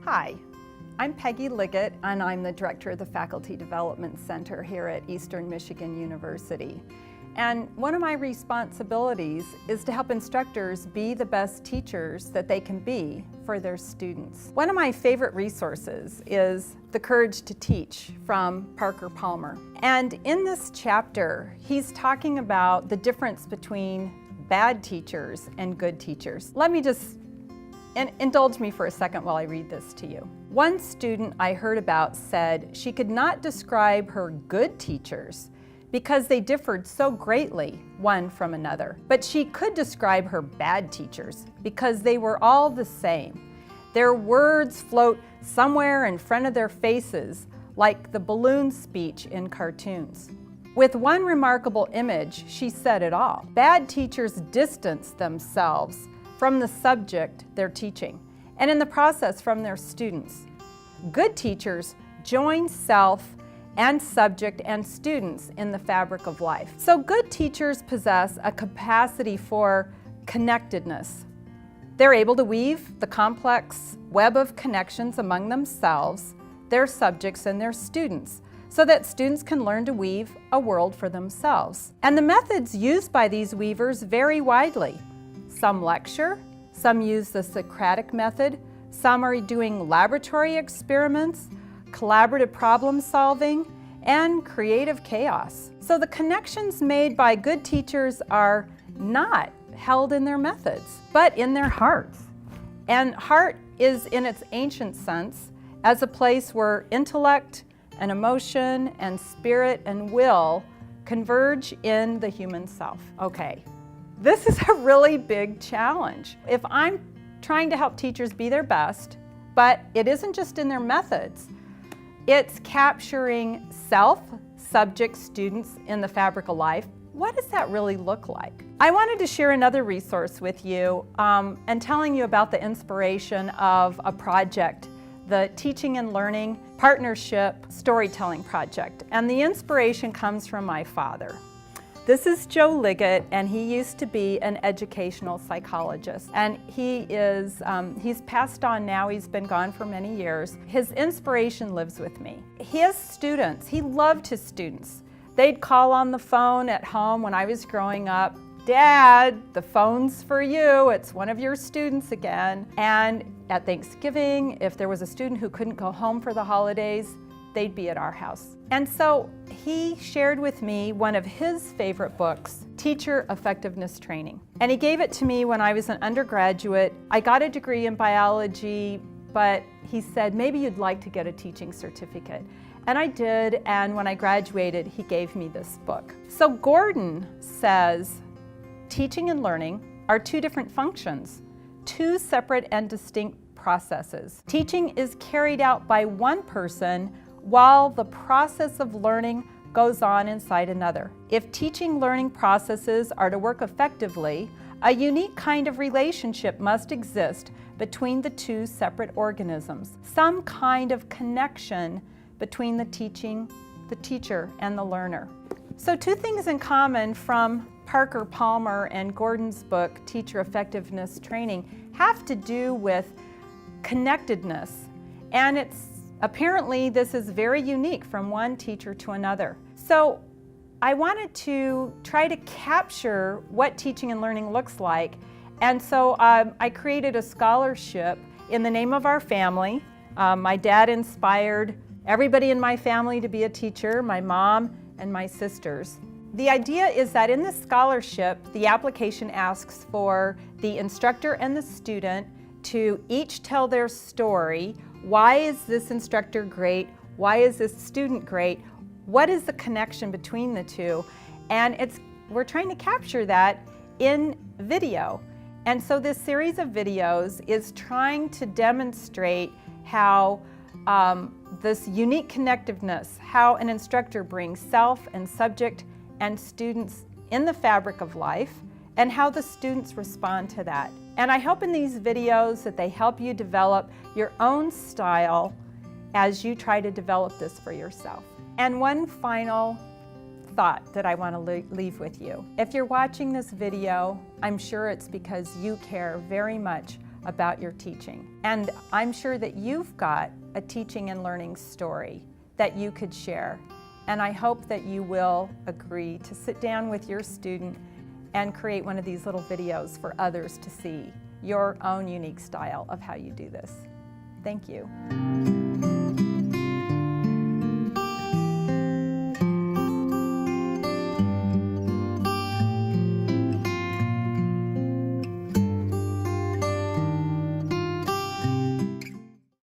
Hi, I'm Peggy Liggett, and I'm the director of the Faculty Development Center here at Eastern Michigan University. And one of my responsibilities is to help instructors be the best teachers that they can be for their students. One of my favorite resources is The Courage to Teach from Parker Palmer. And in this chapter, he's talking about the difference between bad teachers and good teachers. Let me just indulge me for a second while I read this to you. One student I heard about said she could not describe her good teachers because they differed so greatly one from another. But she could describe her bad teachers because they were all the same. Their words float somewhere in front of their faces like the balloon speech in cartoons. With one remarkable image, she said it all. Bad teachers distance themselves from the subject they're teaching, and in the process from their students. Good teachers join self and subject and students in the fabric of life. So good teachers possess a capacity for connectedness. They're able to weave the complex web of connections among themselves, their subjects, and their students, so that students can learn to weave a world for themselves. And the methods used by these weavers vary widely. Some lecture, some use the Socratic method, some are doing laboratory experiments, collaborative problem solving, and creative chaos. So the connections made by good teachers are not held in their methods, but in their hearts. And heart is, in its ancient sense, as a place where intellect and emotion and spirit and will converge in the human self. Okay. This is a really big challenge. If I'm trying to help teachers be their best, but it isn't just in their methods, it's capturing self, subject, students in the fabric of life. What does that really look like? I wanted to share another resource with you and telling you about the inspiration of a project, the Teaching and Learning Partnership Storytelling Project. And the inspiration comes from my father. This is Joe Liggett, and he used to be an educational psychologist. And he's passed on now, he's been gone for many years. His inspiration lives with me. His students, he loved his students. They'd call on the phone at home when I was growing up. Dad, the phone's for you, it's one of your students again. And at Thanksgiving, if there was a student who couldn't go home for the holidays, they'd be at our house. And so he shared with me one of his favorite books, Teacher Effectiveness Training. And he gave it to me when I was an undergraduate. I got a degree in biology, but he said, maybe you'd like to get a teaching certificate. And I did, and when I graduated, he gave me this book. So Gordon says, teaching and learning are two different functions, two separate and distinct processes. Teaching is carried out by one person while the process of learning goes on inside another. If teaching-learning processes are to work effectively, a unique kind of relationship must exist between the two separate organisms, some kind of connection between the teacher, and the learner. So two things in common from Parker Palmer and Gordon's book, Teacher Effectiveness Training, have to do with connectedness, and apparently, this is very unique from one teacher to another. So I wanted to try to capture what teaching and learning looks like. And so I created a scholarship in the name of our family. My dad inspired everybody in my family to be a teacher, my mom and my sisters. The idea is that in this scholarship, the application asks for the instructor and the student to each tell their story. Why is this instructor great? Why is this student great? What is the connection between the two? And we're trying to capture that in video. And so this series of videos is trying to demonstrate how this unique connectiveness, how an instructor brings self and subject and students in the fabric of life, and how the students respond to that. And I hope in these videos that they help you develop your own style as you try to develop this for yourself. And one final thought that I want to leave with you. If you're watching this video, I'm sure it's because you care very much about your teaching. And I'm sure that you've got a teaching and learning story that you could share. And I hope that you will agree to sit down with your student and create one of these little videos for others to see your own unique style of how you do this. Thank you.